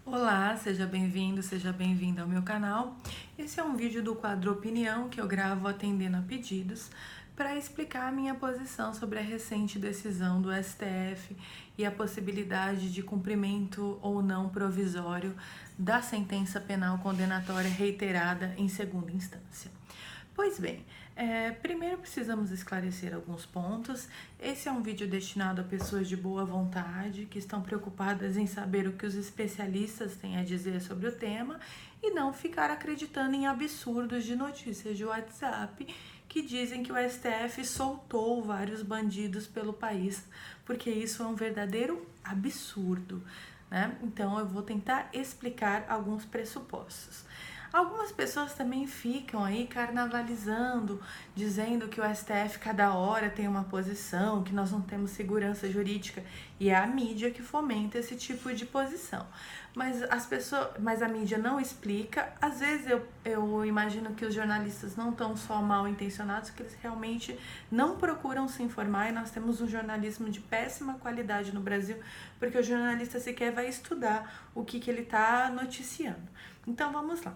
Olá, seja bem-vindo, seja bem-vinda ao meu canal. Esse é um vídeo do quadro Opinião que eu gravo atendendo a pedidos para explicar a minha posição sobre a recente decisão do STF e a possibilidade de cumprimento ou não provisório da sentença penal condenatória reiterada em segunda instância. Pois bem, primeiro precisamos esclarecer alguns pontos. Esse é um vídeo destinado a pessoas de boa vontade, que estão preocupadas em saber o que os especialistas têm a dizer sobre o tema e não ficar acreditando em absurdos de notícias de WhatsApp que dizem que o STF soltou vários bandidos pelo país, porque isso é um verdadeiro absurdo, né? Então eu vou tentar explicar alguns pressupostos. Algumas pessoas também ficam aí carnavalizando, dizendo que o STF cada hora tem uma posição, que nós não temos segurança jurídica, e é a mídia que fomenta esse tipo de posição. Mas a mídia não explica. Às vezes eu imagino que os jornalistas não estão só mal intencionados, que eles realmente não procuram se informar, e nós temos um jornalismo de péssima qualidade no Brasil, porque o jornalista sequer vai estudar o que ele está noticiando. Então vamos lá.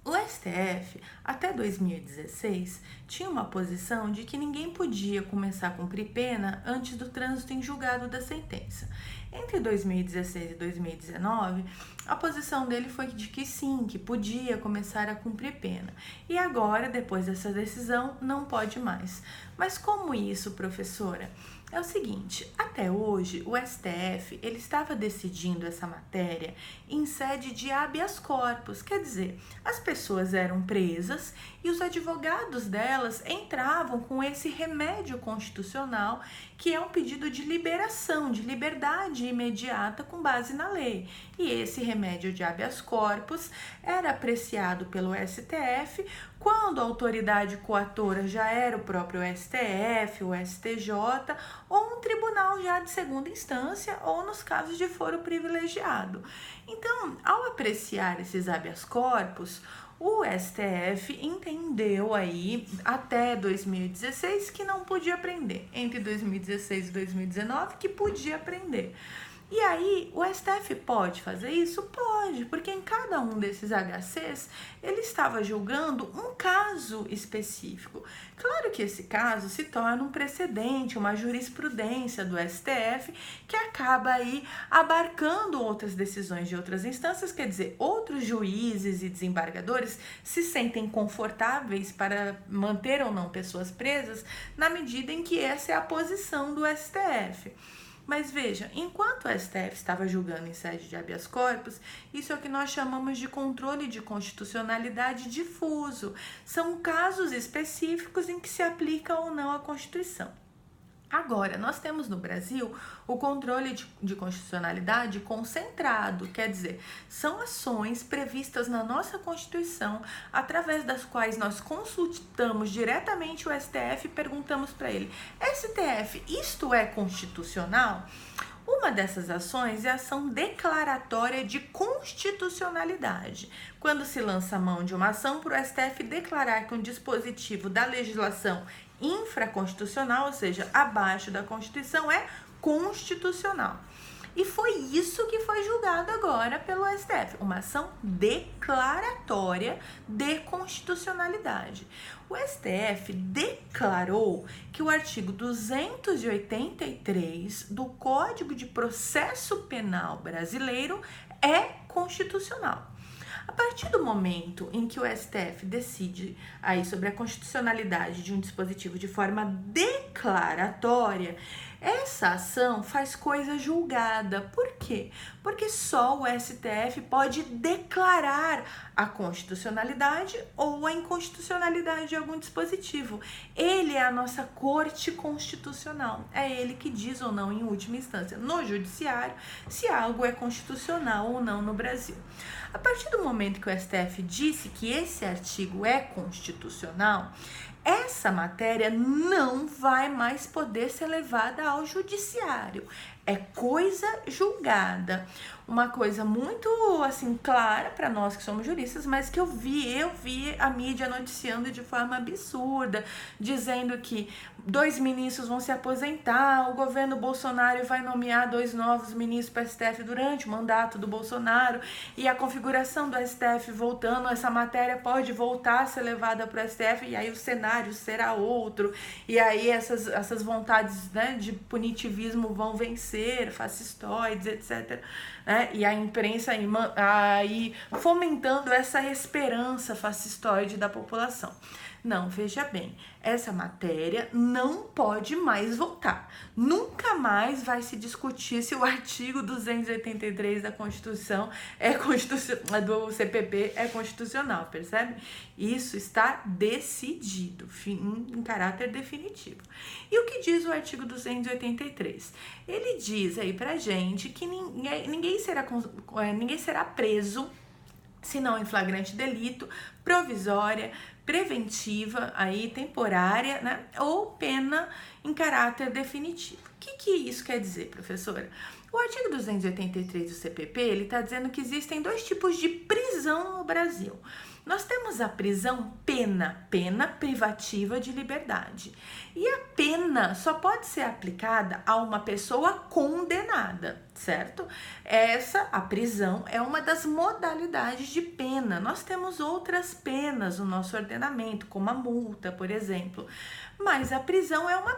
O STF, até 2016, tinha uma posição de que ninguém podia começar a cumprir pena antes do trânsito em julgado da sentença. Entre 2016 e 2019, a posição dele foi de que sim, que podia começar a cumprir pena. E agora, depois dessa decisão, não pode mais. Mas como isso, professora? É o seguinte, até hoje o STF ele estava decidindo essa matéria em sede de habeas corpus, quer dizer, as pessoas eram presas e os advogados delas entravam com esse remédio constitucional que é um pedido de liberação, de liberdade imediata com base na lei. E esse remédio de habeas corpus era apreciado pelo STF quando a autoridade coatora já era o próprio STF, o STJ ou um tribunal já de segunda instância ou nos casos de foro privilegiado. Então, ao apreciar esses habeas corpus, o STF entendeu aí até 2016 que não podia prender, entre 2016 e 2019 que podia prender. E aí, o STF pode fazer isso? Pode, porque em cada um desses HCs ele estava julgando um caso específico. Claro que esse caso se torna um precedente, uma jurisprudência do STF que acaba aí abarcando outras decisões de outras instâncias, quer dizer, outros juízes e desembargadores se sentem confortáveis para manter ou não pessoas presas na medida em que essa é a posição do STF. Mas veja, enquanto o STF estava julgando em sede de habeas corpus, isso é o que nós chamamos de controle de constitucionalidade difuso. São casos específicos em que se aplica ou não a Constituição. Agora, nós temos no Brasil o controle de constitucionalidade concentrado, quer dizer, são ações previstas na nossa Constituição, através das quais nós consultamos diretamente o STF e perguntamos para ele: STF, isto é constitucional? Uma dessas ações é a ação declaratória de constitucionalidade, quando se lança a mão de uma ação para o STF declarar que um dispositivo da legislação infraconstitucional, ou seja, abaixo da Constituição, é constitucional. E foi isso que foi julgado agora pelo STF, uma ação declaratória de constitucionalidade. O STF declarou que o artigo 283 do Código de Processo Penal brasileiro é constitucional. A partir do momento em que o STF decide aí sobre a constitucionalidade de um dispositivo de forma declaratória, essa ação faz coisa julgada. Por quê? Porque só o STF pode declarar a constitucionalidade ou a inconstitucionalidade de algum dispositivo. Ele é a nossa Corte Constitucional. É ele que diz ou não, em última instância, no judiciário, se algo é constitucional ou não no Brasil. A partir do momento que o STF disse que esse artigo é constitucional, essa matéria não vai mais poder ser levada ao judiciário. é coisa julgada. Uma coisa muito, assim, clara para nós que somos juristas, mas que eu vi a mídia noticiando de forma absurda, dizendo que 2 ministros vão se aposentar, o governo Bolsonaro vai nomear 2 novos ministros para o STF durante o mandato do Bolsonaro, e a configuração do STF voltando, essa matéria pode voltar a ser levada para o STF, e aí o cenário será outro, e aí essas vontades, né, de punitivismo vão vencer, fascistoides, etc., né? E a imprensa aí fomentando essa esperança fascistoide da população. Não, veja bem, essa matéria não pode mais voltar. Nunca mais vai se discutir se o artigo 283 da Constituição do CPP é constitucional, percebe? Isso está decidido, em caráter definitivo. E o que diz o artigo 283? Ele diz aí pra gente que ninguém será preso se não em flagrante delito, provisória, preventiva, aí temporária, né, ou pena em caráter definitivo. O que isso quer dizer, professora? O artigo 283 do CPP, ele está dizendo que existem 2 tipos de prisão no Brasil. Nós temos a prisão pena privativa de liberdade. E a pena só pode ser aplicada a uma pessoa condenada, certo? A prisão é uma das modalidades de pena. Nós temos outras penas no nosso ordenamento, como a multa, por exemplo. Mas a prisão é uma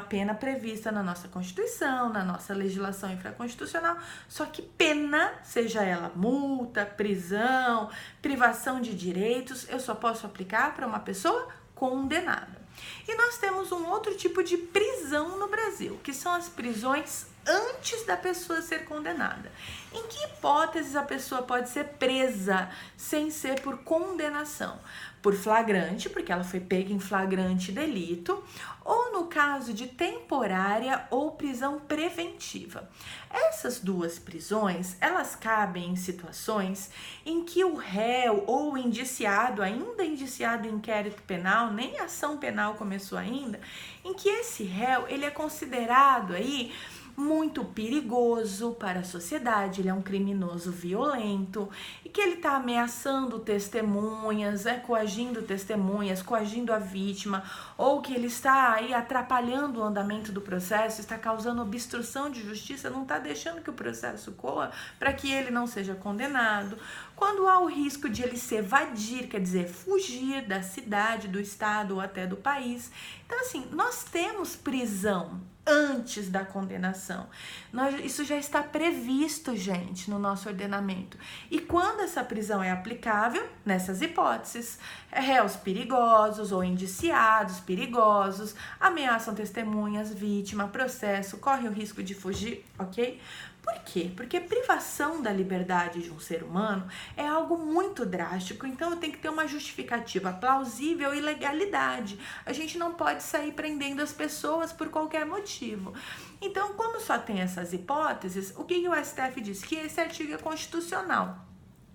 pena prevista na nossa Constituição, na nossa legislação infraconstitucional. Só que pena, seja ela multa, prisão, privação de direitos, eu só posso aplicar para uma pessoa condenada. E nós temos um outro tipo de prisão no Brasil, que são as prisões antes da pessoa ser condenada. Em que hipóteses a pessoa pode ser presa sem ser por condenação? Por flagrante, porque ela foi pega em flagrante delito, ou no caso de temporária ou prisão preventiva. Essas 2 prisões, elas cabem em situações em que o réu ou o indiciado, ainda indiciado em inquérito penal, nem ação penal começou ainda, em que esse réu, ele é considerado aí muito perigoso para a sociedade, ele é um criminoso violento e que ele está ameaçando testemunhas, coagindo a vítima, ou que ele está aí atrapalhando o andamento do processo, está causando obstrução de justiça, não está deixando que o processo corra para que ele não seja condenado. Quando há o risco de ele se evadir, quer dizer, fugir da cidade, do estado ou até do país. Então, assim, nós temos prisão antes da condenação. Isso já está previsto, gente, no nosso ordenamento. E quando essa prisão é aplicável, nessas hipóteses, réus perigosos ou indiciados perigosos, ameaçam testemunhas, vítima, processo, corre o risco de fugir, ok? Por quê? Porque privação da liberdade de um ser humano é algo muito drástico, então tem que ter uma justificativa plausível e legalidade. A gente não pode sair prendendo as pessoas por qualquer motivo. Então, como só tem essas hipóteses, o que o STF diz? Que esse artigo é constitucional.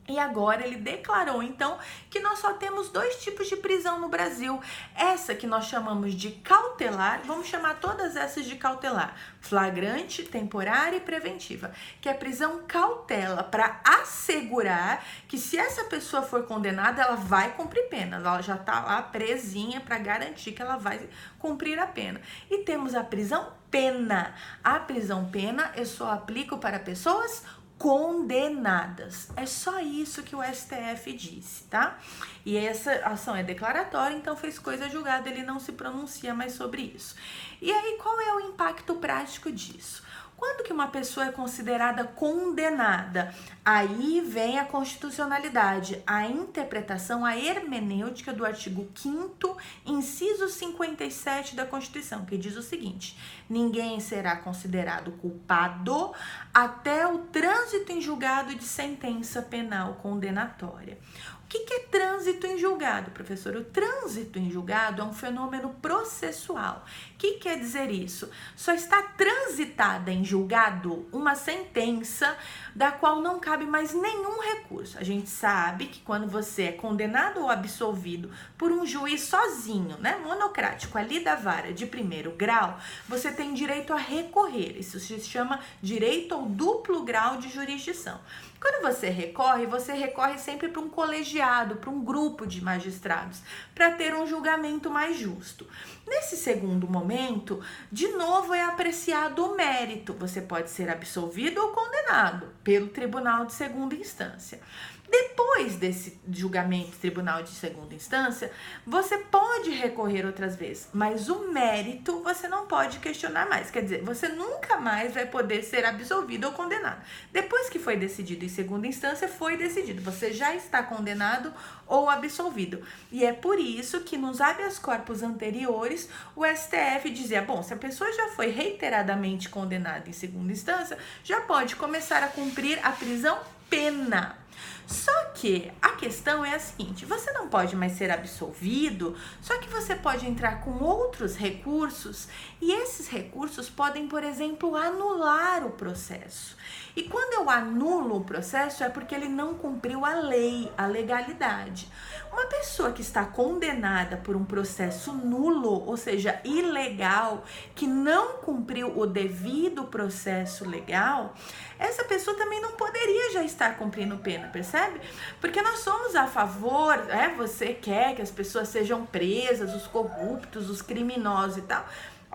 E agora ele declarou, então, que nós só temos 2 tipos de prisão no Brasil. Essa que nós chamamos de cautelar, vamos chamar todas essas de cautelar. Flagrante, temporária e preventiva. Que é prisão cautela, para assegurar que se essa pessoa for condenada, ela vai cumprir pena. Ela já está lá presinha para garantir que ela vai cumprir a pena. E temos a prisão pena. A prisão pena eu só aplico para pessoas condenadas. É só isso que o STF disse, tá? E essa ação é declaratória, então fez coisa julgada, ele não se pronuncia mais sobre isso. E aí, qual é o impacto prático disso? Quando que uma pessoa é considerada condenada? Aí vem a constitucionalidade, a interpretação, a hermenêutica do artigo 5º, inciso 57 da Constituição, que diz o seguinte: ninguém será considerado culpado até o trânsito em julgado de sentença penal condenatória. O que é trânsito em julgado, professor? O trânsito em julgado é um fenômeno processual. O que quer dizer isso? Só está transitada em julgado uma sentença da qual não cabe mais nenhum recurso. A gente sabe que quando você é condenado ou absolvido por um juiz sozinho, né, monocrático ali da vara de primeiro grau, você tem direito a recorrer. Isso se chama direito ao duplo grau de jurisdição. Quando você recorre sempre para um colegiado, para um grupo de magistrados, para ter um julgamento mais justo. Nesse segundo momento, de novo é apreciado o mérito. Você pode ser absolvido ou condenado pelo tribunal de segunda instância. Depois desse julgamento do tribunal de segunda instância, você pode recorrer outras vezes, mas o mérito você não pode questionar mais. Quer dizer, você nunca mais vai poder ser absolvido ou condenado. Depois que foi decidido em segunda instância, foi decidido. Você já está condenado ou absolvido. E é por isso que nos habeas corpus anteriores, o STF dizia, bom, se a pessoa já foi reiteradamente condenada em segunda instância, já pode começar a cumprir a prisão pena. Só que a questão é a seguinte, você não pode mais ser absolvido, só que você pode entrar com outros recursos e esses recursos podem, por exemplo, anular o processo. E quando eu anulo o processo é porque ele não cumpriu a lei, a legalidade. Uma pessoa que está condenada por um processo nulo, ou seja, ilegal, que não cumpriu o devido processo legal, essa pessoa também não poderia já estar cumprindo pena, percebe? Porque nós somos a favor, você quer que as pessoas sejam presas, os corruptos, os criminosos e tal.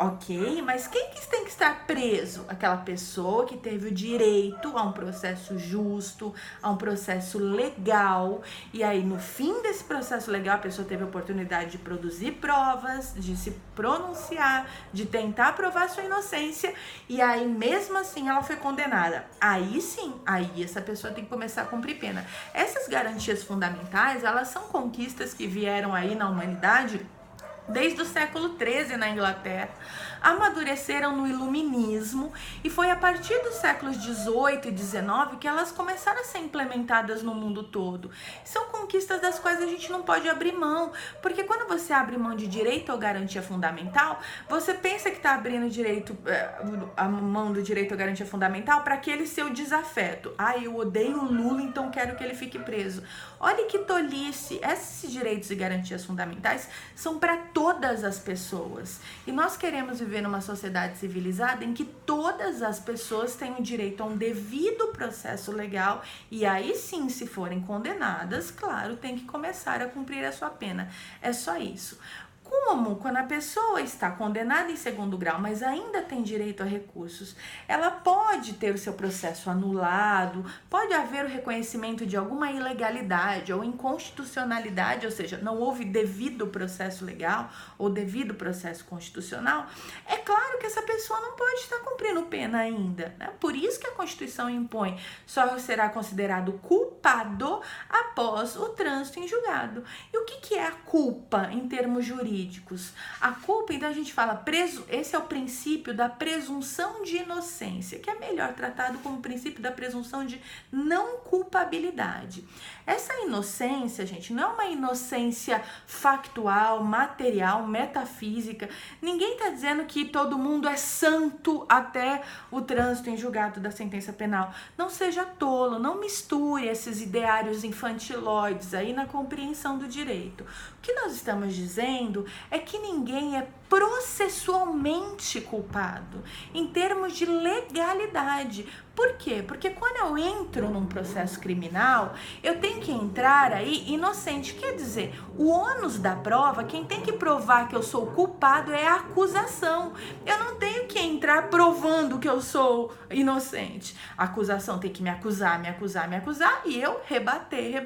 Ok, mas quem que tem que estar preso? Aquela pessoa que teve o direito a um processo justo, a um processo legal. E aí, no fim desse processo legal, a pessoa teve a oportunidade de produzir provas, de se pronunciar, de tentar provar sua inocência. E aí, mesmo assim, ela foi condenada. Aí sim, aí essa pessoa tem que começar a cumprir pena. Essas garantias fundamentais, elas são conquistas que vieram aí na humanidade desde o século XIII na Inglaterra, amadureceram no iluminismo e foi a partir dos séculos XVIII e XIX que elas começaram a ser implementadas no mundo todo. São conquistas das quais a gente não pode abrir mão, porque quando você abre mão de direito ou garantia fundamental, você pensa que está abrindo a mão do direito ou garantia fundamental para aquele seu desafeto. Eu odeio o Lula, então quero que ele fique preso. Olha que tolice, esses direitos e garantias fundamentais são para todas as pessoas. E nós queremos viver numa sociedade civilizada em que todas as pessoas têm o direito a um devido processo legal e aí sim, se forem condenadas, claro, tem que começar a cumprir a sua pena. É só isso. Como quando a pessoa está condenada em segundo grau, mas ainda tem direito a recursos, ela pode ter o seu processo anulado, pode haver o reconhecimento de alguma ilegalidade ou inconstitucionalidade, ou seja, não houve devido processo legal ou devido processo constitucional. É claro que essa pessoa não pode estar cumprindo pena ainda, né? Por isso que a Constituição impõe, só será considerado culpado após o trânsito em julgado. E o que é a culpa em termos jurídicos? A culpa, então a gente fala, esse é o princípio da presunção de inocência, que é melhor tratado como princípio da presunção de não culpabilidade. Essa inocência, gente, não é uma inocência factual, material, metafísica. Ninguém está dizendo que todo mundo é santo até o trânsito em julgado da sentença penal. Não seja tolo, não misture esses ideários infantiloides aí na compreensão do direito. O que nós estamos dizendo é que ninguém é processualmente culpado em termos de legalidade. Por quê? Porque quando eu entro num processo criminal, eu tenho que entrar aí inocente. Quer dizer, o ônus da prova, quem tem que provar que eu sou culpado é a acusação. Eu não tenho que entrar provando que eu sou inocente. A acusação tem que me acusar e eu rebater.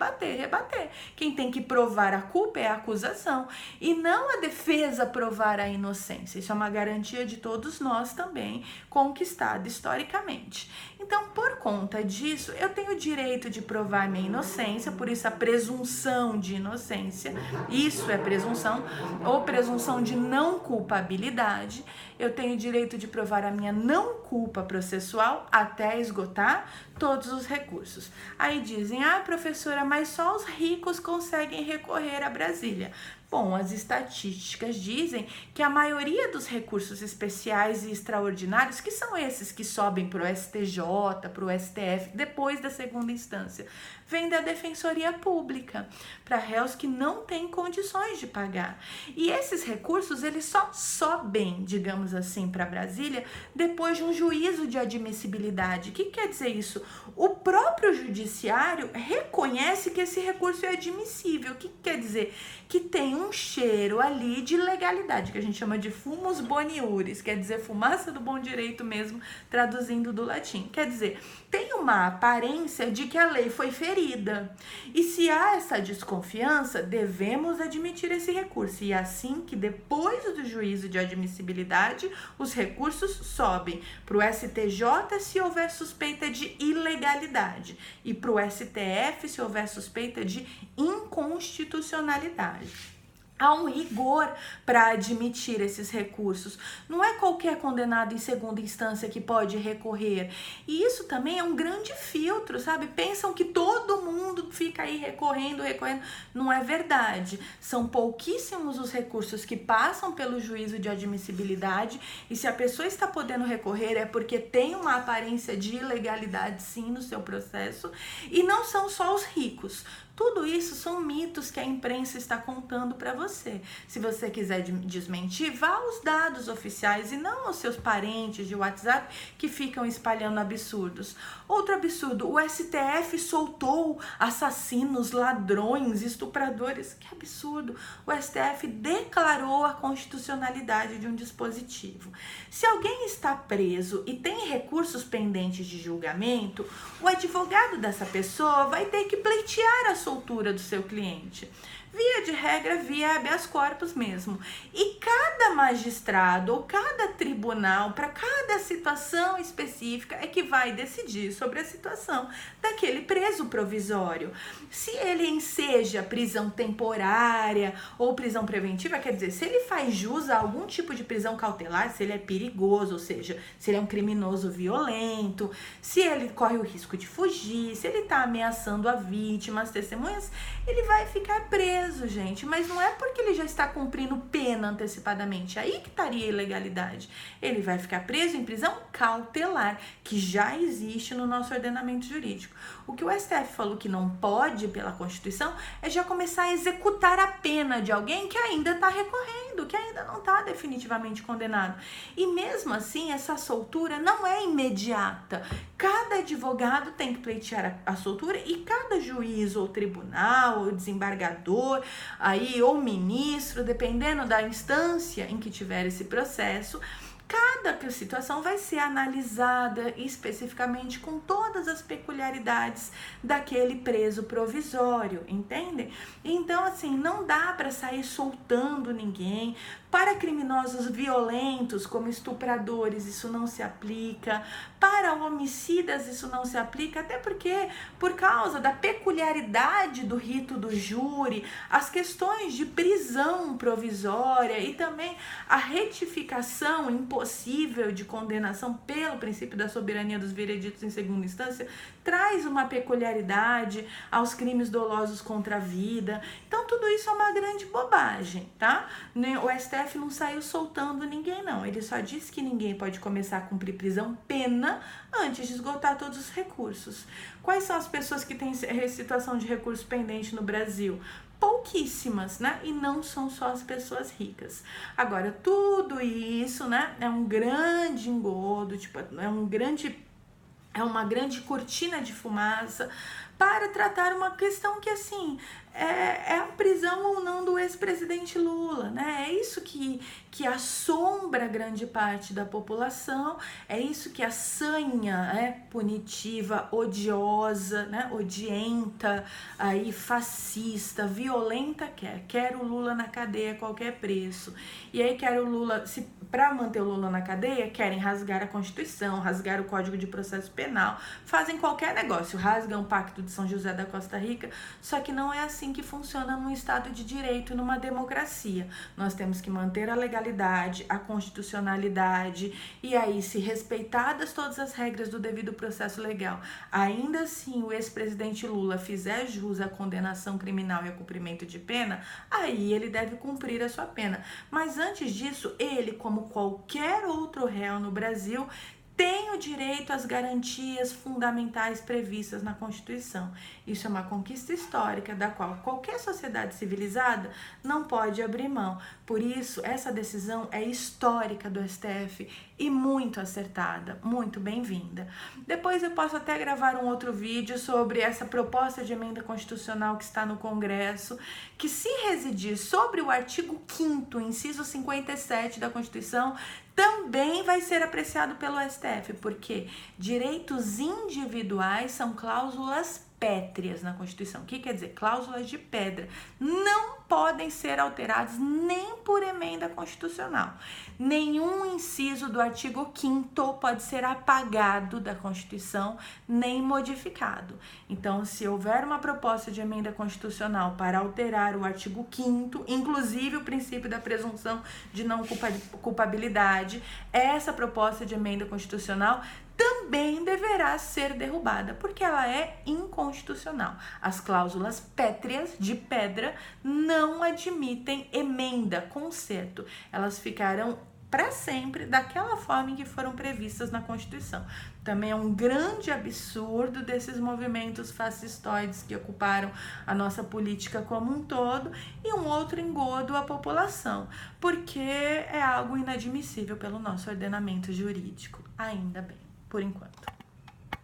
Quem tem que provar a culpa é a acusação e não a defesa provar a inocência. Isso é uma garantia de todos nós também, conquistada historicamente. Então, por conta disso, eu tenho o direito de provar minha inocência, por isso a presunção de inocência, isso é presunção, ou presunção de não culpabilidade. Eu tenho o direito de provar a minha não culpa processual até esgotar todos os recursos. Aí dizem, professora, mas só os ricos conseguem recorrer a Brasília. Bom, as estatísticas dizem que a maioria dos recursos especiais e extraordinários, que são esses que sobem para o STJ, para o STF, depois da segunda instância, vem da Defensoria Pública, para réus que não têm condições de pagar. E esses recursos, eles só sobem, digamos assim, para Brasília, depois de um juízo de admissibilidade. O que quer dizer isso? O próprio judiciário reconhece que esse recurso é admissível. O que quer dizer? Que tem um cheiro ali de legalidade, que a gente chama de fumus boniuris, quer dizer fumaça do bom direito mesmo, traduzindo do latim. Quer dizer, tem uma aparência de que a lei foi ferida. E se há essa desconfiança, devemos admitir esse recurso. E é assim que depois do juízo de admissibilidade, os recursos sobem para o STJ se houver suspeita de ilegalidade e para o STF se houver suspeita de inconstitucionalidade. Há um rigor para admitir esses recursos. Não é qualquer condenado em segunda instância que pode recorrer. E isso também é um grande filtro, sabe? Pensam que todo mundo fica aí recorrendo. Não é verdade. São pouquíssimos os recursos que passam pelo juízo de admissibilidade. E se a pessoa está podendo recorrer é porque tem uma aparência de ilegalidade, sim, no seu processo. E não são só os ricos. Tudo isso são mitos que a imprensa está contando para você. Se você quiser desmentir, vá aos dados oficiais e não aos seus parentes de WhatsApp que ficam espalhando absurdos. Outro absurdo, o STF soltou assassinos, ladrões, estupradores. Que absurdo! O STF declarou a constitucionalidade de um dispositivo. Se alguém está preso e tem recursos pendentes de julgamento, o advogado dessa pessoa vai ter que pleitear a soltura do seu cliente. Via de regra, via habeas corpus mesmo. E cada magistrado ou cada tribunal, para cada situação específica, é que vai decidir sobre a situação daquele preso provisório. Se ele enseja prisão temporária ou prisão preventiva, quer dizer, se ele faz jus a algum tipo de prisão cautelar, se ele é perigoso, ou seja, se ele é um criminoso violento, se ele corre o risco de fugir, se ele está ameaçando a vítima, as testemunhas, ele vai ficar preso, gente, mas não é porque ele já está cumprindo pena antecipadamente, aí que estaria a ilegalidade. Ele vai ficar preso em prisão cautelar, que já existe no nosso ordenamento jurídico. O que o STF falou que não pode pela Constituição é já começar a executar a pena de alguém que ainda está recorrendo, que ainda não está definitivamente condenado. E mesmo assim, essa soltura não é imediata. Cada advogado tem que pleitear a soltura e cada juiz ou tribunal ou desembargador aí, ou ministro, dependendo da instância em que tiver esse processo, cada situação vai ser analisada especificamente com todas as peculiaridades daquele preso provisório, entende? Então, assim, não dá para sair soltando ninguém. Para criminosos violentos, como estupradores, isso não se aplica. Para homicidas, isso não se aplica, até porque, por causa da peculiaridade do rito do júri, as questões de prisão provisória e também a retificação impossível de condenação pelo princípio da soberania dos vereditos em segunda instância, traz uma peculiaridade aos crimes dolosos contra a vida. Então, tudo isso é uma grande bobagem, tá? O STF não saiu soltando ninguém, não. Ele só disse que ninguém pode começar a cumprir prisão pena antes de esgotar todos os recursos. Quais são as pessoas que têm situação de recurso pendente no Brasil? Pouquíssimas, né? E não são só as pessoas ricas. Agora, tudo isso, né, é um grande engodo, tipo, é uma grande cortina de fumaça para tratar uma questão que, assim, é a prisão ou não do ex-presidente Lula, né? É isso que assombra grande parte da população, é isso que assanha, punitiva, odiosa, né? Odienta, aí, fascista, violenta, quer o Lula na cadeia a qualquer preço. E aí quer o Lula, para manter o Lula na cadeia, querem rasgar a Constituição, rasgar o Código de Processo Penal, fazem qualquer negócio, rasgam o Pacto de São José da Costa Rica, só que não é assim que funciona num Estado de Direito e numa democracia. Nós temos que manter a legalidade, a constitucionalidade, e aí, se respeitadas todas as regras do devido processo legal, ainda assim o ex-presidente Lula fizer jus à condenação criminal e ao cumprimento de pena, aí ele deve cumprir a sua pena. Mas antes disso, ele, como qualquer outro réu no Brasil, tem o direito às garantias fundamentais previstas na Constituição. Isso é uma conquista histórica da qual qualquer sociedade civilizada não pode abrir mão. Por isso, essa decisão é histórica do STF e muito acertada, muito bem-vinda. Depois eu posso até gravar um outro vídeo sobre essa proposta de emenda constitucional que está no Congresso, que se residir sobre o artigo 5º, inciso 57 da Constituição, também vai ser apreciado pelo STF, porque direitos individuais são cláusulas pétreas na Constituição. O que quer dizer? Cláusulas de pedra. Não podem ser alteradas nem por emenda constitucional. Nenhum inciso do artigo 5º pode ser apagado da Constituição, nem modificado. Então, se houver uma proposta de emenda constitucional para alterar o artigo 5º, inclusive o princípio da presunção de não culpabilidade, essa proposta de emenda constitucional também deverá ser derrubada, porque ela é inconstitucional. As cláusulas pétreas de pedra não admitem emenda, conserto. Elas ficarão para sempre daquela forma em que foram previstas na Constituição. Também é um grande absurdo desses movimentos fascistoides que ocuparam a nossa política como um todo e um outro engodo à população, porque é algo inadmissível pelo nosso ordenamento jurídico, ainda bem, por enquanto.